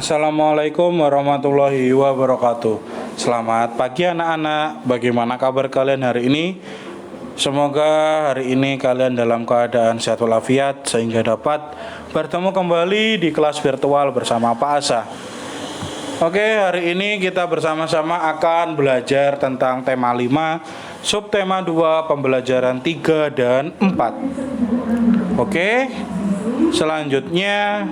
Assalamualaikum warahmatullahi wabarakatuh. Selamat pagi anak-anak. Bagaimana kabar kalian hari ini? Semoga hari ini kalian dalam keadaan sehat walafiat sehingga dapat bertemu kembali di kelas virtual bersama Pak Asa. Oke, hari ini kita bersama-sama akan belajar tentang tema 5, subtema 2, pembelajaran 3 dan 4. Oke, selanjutnya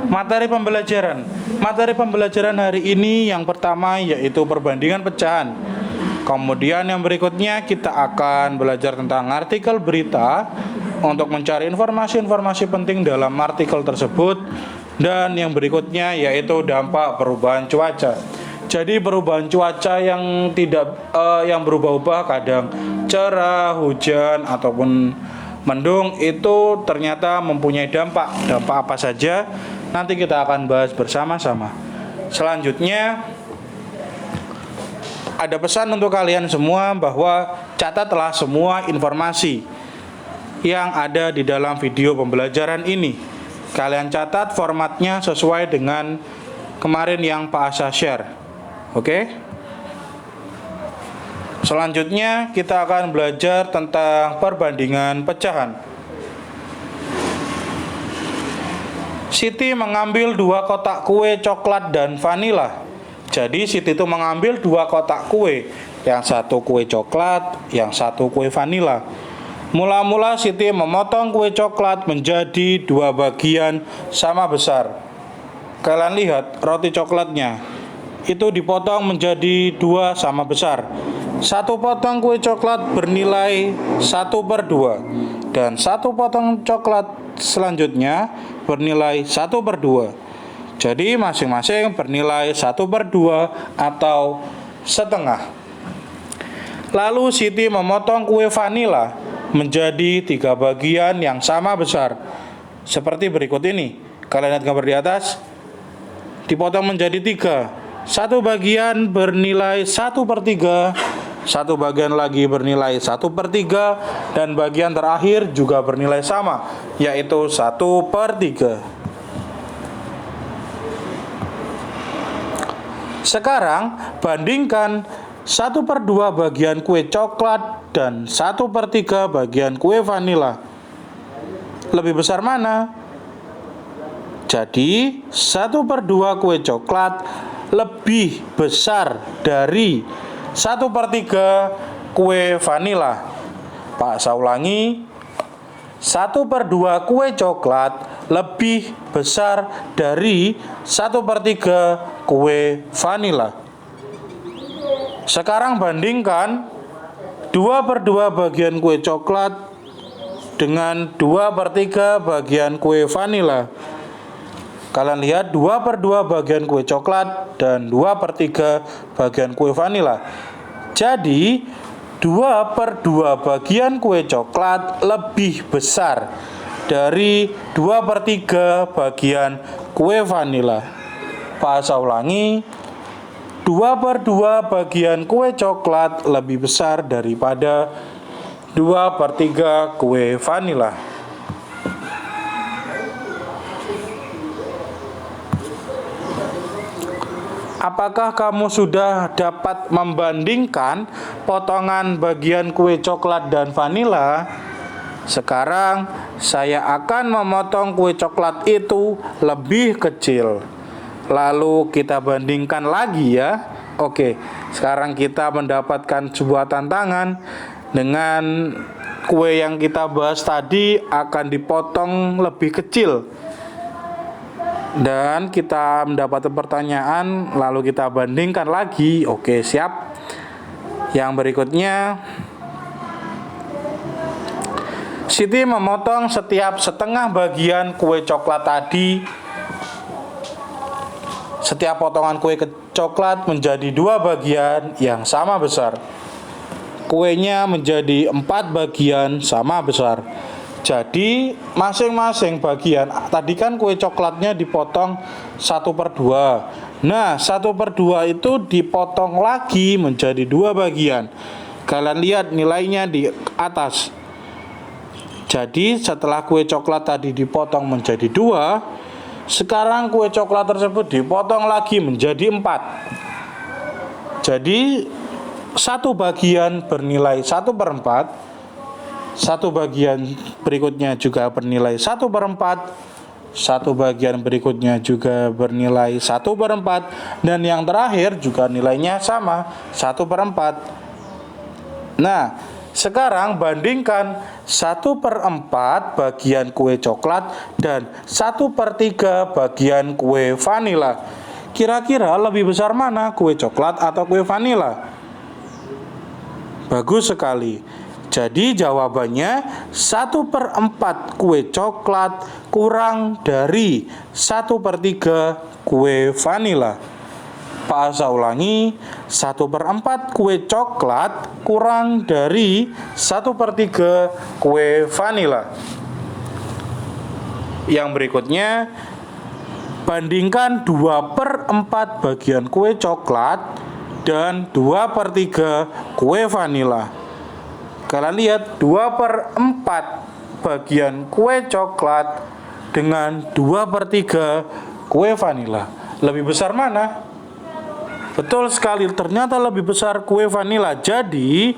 materi pembelajaran. Materi pembelajaran hari ini yang pertama yaitu perbandingan pecahan. Kemudian yang berikutnya kita akan belajar tentang artikel berita untuk mencari informasi-informasi penting dalam artikel tersebut. Dan yang berikutnya yaitu dampak perubahan cuaca. Jadi perubahan cuaca yang yang berubah-ubah, kadang cerah, hujan ataupun mendung, itu ternyata mempunyai dampak. Dampak apa saja? Nanti kita akan bahas bersama-sama. Selanjutnya ada pesan untuk kalian semua bahwa catatlah semua informasi yang ada di dalam video pembelajaran ini. Kalian catat formatnya sesuai dengan kemarin yang Pak Asa share. Oke? Selanjutnya kita akan belajar tentang perbandingan pecahan. Siti mengambil 2 kotak kue coklat dan vanila. Jadi Siti itu mengambil 2 kotak kue, yang satu kue coklat, yang satu kue vanila. Mula-mula Siti memotong kue coklat menjadi 2 bagian sama besar. Kalian lihat roti coklatnya, itu dipotong menjadi 2 sama besar. Satu potong kue coklat bernilai 1/2, dan satu potong coklat selanjutnya bernilai 1/2. Jadi masing-masing bernilai 1/2 atau setengah. Lalu Siti memotong kue vanila menjadi 3 bagian yang sama besar. Seperti berikut ini. Kalian lihat gambar di atas. Dipotong menjadi 3. Satu bagian bernilai 1/3, satu bagian lagi bernilai 1/3, dan bagian terakhir juga bernilai sama, yaitu 1/3. Sekarang bandingkan 1/2 bagian kue coklat dan 1/3 bagian kue vanila. Lebih besar mana? Jadi 1/2 kue coklat lebih besar dari 1/3 kue vanila. Pak saya ulangi, 1/2 kue coklat lebih besar dari 1/3 kue vanila. Sekarang bandingkan 2/2 bagian kue coklat dengan 2/3 bagian kue vanila. Kalian lihat 2/2 bagian kue coklat dan 2/3 bagian kue vanila. Jadi 2/2 bagian kue coklat lebih besar dari 2/3 bagian kue vanila. Pak saya ulangi, 2/2 bagian kue coklat lebih besar daripada 2/3 kue vanila. Apakah kamu sudah dapat membandingkan potongan bagian kue coklat dan vanila? Sekarang saya akan memotong kue coklat itu lebih kecil. Lalu kita bandingkan lagi ya. Oke, sekarang kita mendapatkan sebuah tantangan. Dengan kue yang kita bahas tadi akan dipotong lebih kecil. Dan kita mendapat pertanyaan, lalu kita bandingkan lagi. Oke, siap. Yang berikutnya, Siti memotong setiap setengah bagian kue coklat tadi. Setiap potongan kue coklat menjadi 2 bagian yang sama besar. Kuenya menjadi 4 bagian sama besar. Jadi masing-masing bagian, tadi kan kue coklatnya dipotong 1/2. Nah 1/2 itu dipotong lagi menjadi 2 bagian. Kalian lihat nilainya di atas. Jadi setelah kue coklat tadi dipotong menjadi 2, Sekarang kue coklat tersebut dipotong lagi menjadi 4. Jadi satu bagian bernilai 1/4, satu bagian berikutnya juga bernilai 1/4, satu bagian berikutnya juga bernilai 1/4, dan yang terakhir juga nilainya sama 1/4. Nah, sekarang bandingkan 1/4 bagian kue coklat dan 1/3 bagian kue vanila. Kira-kira lebih besar mana, kue coklat atau kue vanila? Bagus sekali. Jadi jawabannya 1/4 kue coklat kurang dari 1/3 kue vanila. Pak Asa ulangi, 1/4 kue coklat kurang dari 1/3 kue vanila. Yang berikutnya, bandingkan 2/4 bagian kue coklat dan 2/3 kue vanila. Kalian lihat 2/4 bagian kue coklat dengan 2/3 kue vanila. Lebih besar mana? Betul sekali, ternyata lebih besar kue vanila. Jadi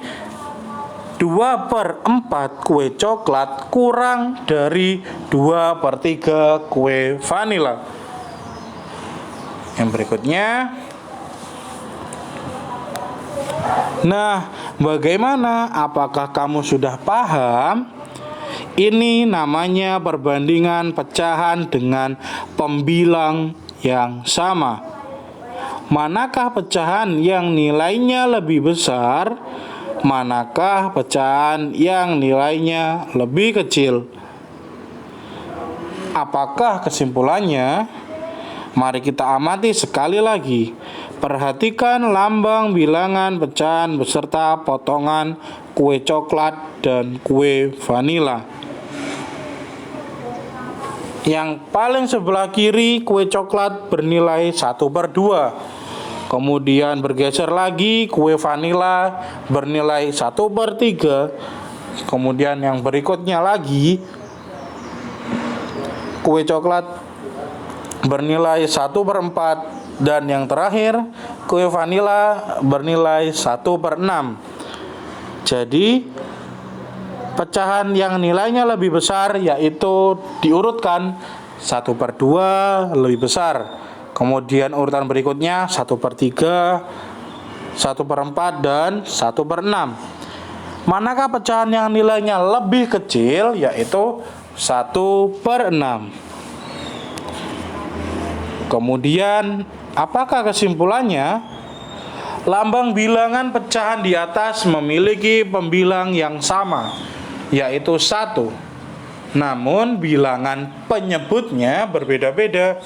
2/4 kue coklat kurang dari 2/3 kue vanila. Yang berikutnya, nah, bagaimana? Apakah kamu sudah paham? Ini namanya perbandingan pecahan dengan pembilang yang sama. Manakah pecahan yang nilainya lebih besar? Manakah pecahan yang nilainya lebih kecil? Apakah kesimpulannya? Mari kita amati sekali lagi. Perhatikan lambang bilangan pecahan beserta potongan kue coklat dan kue vanila. Yang paling sebelah kiri kue coklat bernilai 1/2. Kemudian bergeser lagi kue vanila bernilai 1/3. Kemudian yang berikutnya lagi kue coklat bernilai 1/4. Dan yang terakhir kue vanila bernilai 1/6. Jadi pecahan yang nilainya lebih besar yaitu diurutkan 1/2 lebih besar. Kemudian urutan berikutnya 1/3, 1/4, dan 1/6. Manakah pecahan yang nilainya lebih kecil yaitu 1/6. Kemudian apakah kesimpulannya? Lambang bilangan pecahan di atas memiliki pembilang yang sama, yaitu 1. Namun bilangan penyebutnya berbeda-beda.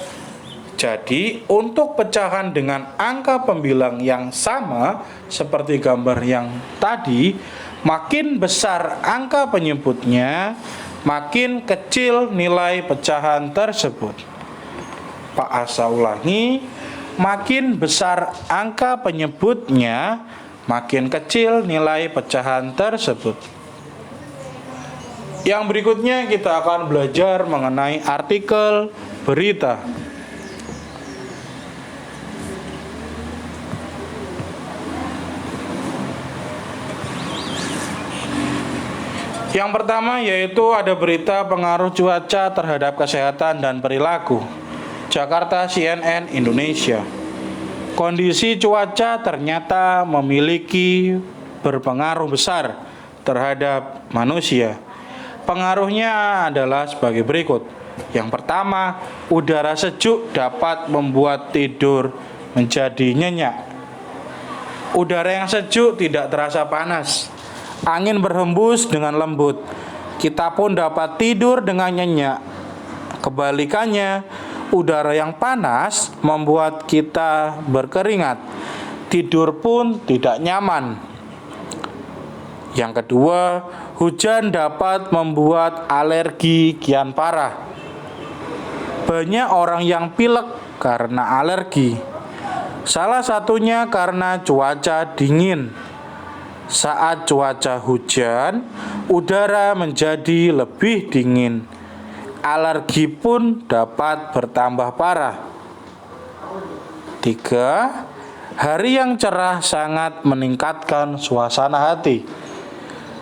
Jadi untuk pecahan dengan angka pembilang yang sama seperti gambar yang tadi, makin besar angka penyebutnya, makin kecil nilai pecahan tersebut. Pak Asa ulangi, makin besar angka penyebutnya, makin kecil nilai pecahan tersebut. Yang berikutnya kita akan belajar mengenai artikel berita. Yang pertama yaitu ada berita pengaruh cuaca terhadap kesehatan dan perilaku. Jakarta, CNN Indonesia. Kondisi cuaca ternyata memiliki berpengaruh besar terhadap manusia. Pengaruhnya adalah sebagai berikut. Yang pertama, udara sejuk dapat membuat tidur menjadi nyenyak. Udara yang sejuk tidak terasa panas. Angin berhembus dengan lembut. Kita pun dapat tidur dengan nyenyak. Kebalikannya, udara yang panas membuat kita berkeringat. Tidur pun tidak nyaman. Yang kedua, hujan dapat membuat alergi kian parah. Banyak orang yang pilek karena alergi. Salah satunya karena cuaca dingin. Saat cuaca hujan, udara menjadi lebih dingin. alergi pun dapat bertambah parah. 3. Hari yang cerah sangat meningkatkan suasana hati.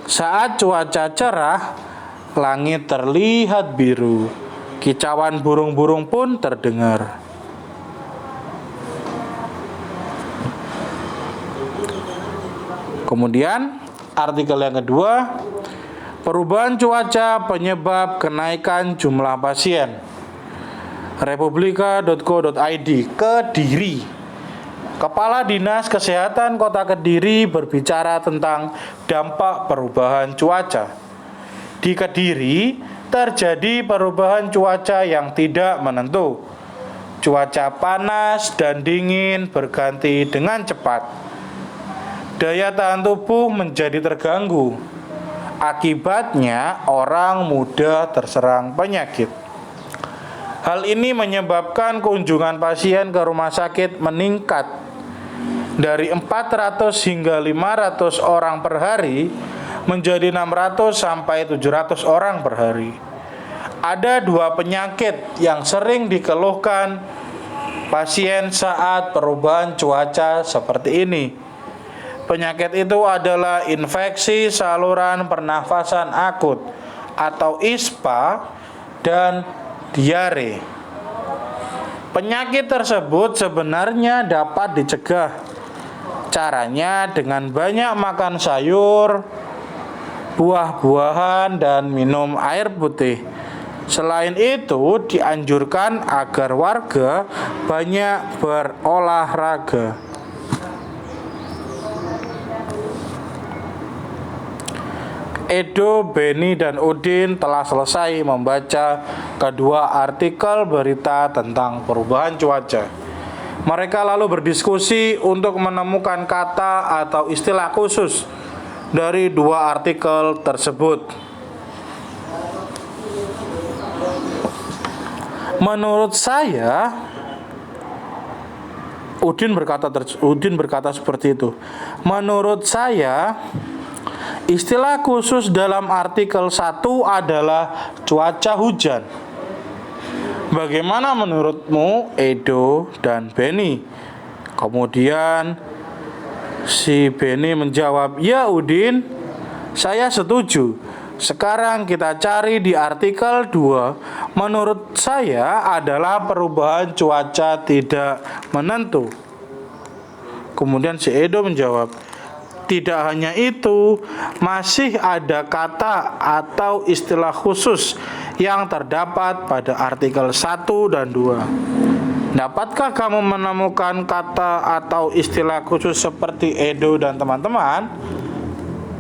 Saat cuaca cerah, langit terlihat biru. Kicauan burung-burung pun terdengar. Kemudian artikel yang kedua, perubahan cuaca penyebab kenaikan jumlah pasien. Republika.co.id, Kediri. Kepala Dinas Kesehatan Kota Kediri berbicara tentang dampak perubahan cuaca. Di Kediri terjadi perubahan cuaca yang tidak menentu. Cuaca panas dan dingin berganti dengan cepat. Daya tahan tubuh menjadi terganggu. Akibatnya orang mudah terserang penyakit. Hal ini menyebabkan kunjungan pasien ke rumah sakit meningkat dari 400 hingga 500 orang per hari menjadi 600 sampai 700 orang per hari. Ada 2 penyakit yang sering dikeluhkan pasien saat perubahan cuaca seperti ini. Penyakit itu adalah infeksi saluran pernafasan akut atau ISPA dan diare. Penyakit tersebut sebenarnya dapat dicegah. Caranya dengan banyak makan sayur, buah-buahan, dan minum air putih. Selain itu, dianjurkan agar warga banyak berolahraga. Edo, Beni, dan Udin telah selesai membaca kedua artikel berita tentang perubahan cuaca. Mereka lalu berdiskusi untuk menemukan kata atau istilah khusus dari 2 artikel tersebut. Menurut saya, Udin berkata seperti itu. Menurut saya, istilah khusus dalam artikel 1 adalah cuaca hujan. Bagaimana menurutmu, Edo dan Beni? Kemudian si Beni menjawab, "Ya Udin, saya setuju. Sekarang kita cari di artikel 2. Menurut saya adalah perubahan cuaca tidak menentu." Kemudian si Edo menjawab, "Tidak hanya itu, masih ada kata atau istilah khusus yang terdapat pada artikel 1 dan 2. Dapatkah kamu menemukan kata atau istilah khusus seperti Edo dan teman-teman?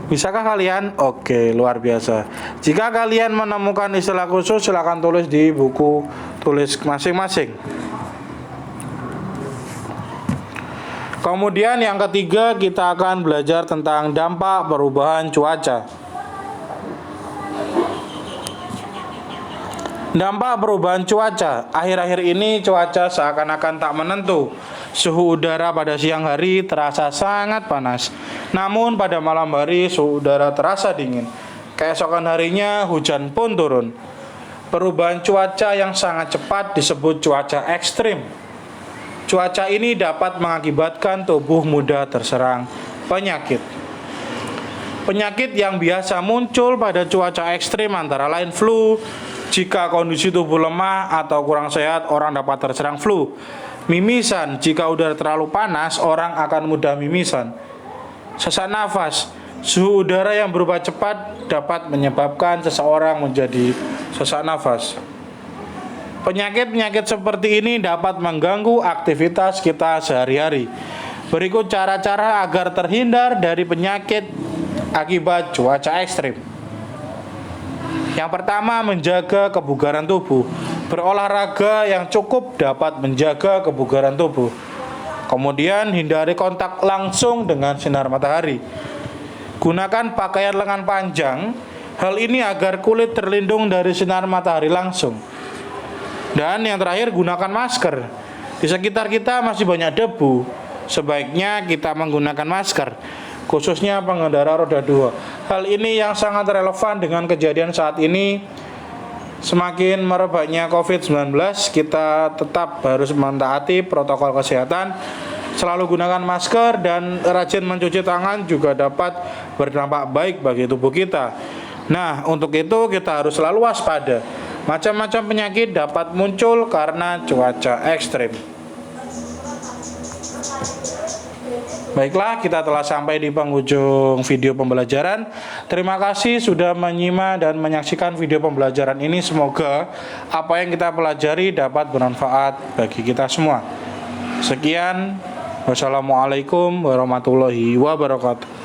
Bisakah kalian? Oke, luar biasa. Jika kalian menemukan istilah khusus, silakan tulis di buku tulis masing-masing. Kemudian yang ketiga, kita akan belajar tentang dampak perubahan cuaca. Dampak perubahan cuaca. Akhir-akhir ini cuaca seakan-akan tak menentu. Suhu udara pada siang hari terasa sangat panas. Namun pada malam hari suhu udara terasa dingin. Keesokan harinya hujan pun turun. Perubahan cuaca yang sangat cepat disebut cuaca ekstrim. Cuaca ini dapat mengakibatkan tubuh mudah terserang penyakit. Penyakit yang biasa muncul pada cuaca ekstrim antara lain flu. Jika kondisi tubuh lemah atau kurang sehat, orang dapat terserang flu. Mimisan, jika udara terlalu panas, orang akan mudah mimisan. Sesak nafas, suhu udara yang berubah cepat dapat menyebabkan seseorang menjadi sesak nafas. Penyakit-penyakit seperti ini dapat mengganggu aktivitas kita sehari-hari. Berikut cara-cara agar terhindar dari penyakit akibat cuaca ekstrim. Yang pertama, menjaga kebugaran tubuh. Berolahraga yang cukup dapat menjaga kebugaran tubuh. Kemudian, hindari kontak langsung dengan sinar matahari. Gunakan pakaian lengan panjang. Hal ini agar kulit terlindung dari sinar matahari langsung. Dan yang terakhir, gunakan masker. Di sekitar kita masih banyak debu. Sebaiknya kita menggunakan masker, khususnya pengendara roda 2. Hal ini yang sangat relevan dengan kejadian saat ini. semakin merebaknya COVID-19, kita tetap harus mentaati protokol kesehatan, selalu gunakan masker dan rajin mencuci tangan juga dapat berdampak baik bagi tubuh kita. Nah, untuk itu kita harus selalu waspada. Macam-macam penyakit dapat muncul karena cuaca ekstrim. Baiklah, kita telah sampai di penghujung video pembelajaran. Terima kasih sudah menyimak dan menyaksikan video pembelajaran ini. Semoga apa yang kita pelajari dapat bermanfaat bagi kita semua. Sekian, wassalamualaikum warahmatullahi wabarakatuh.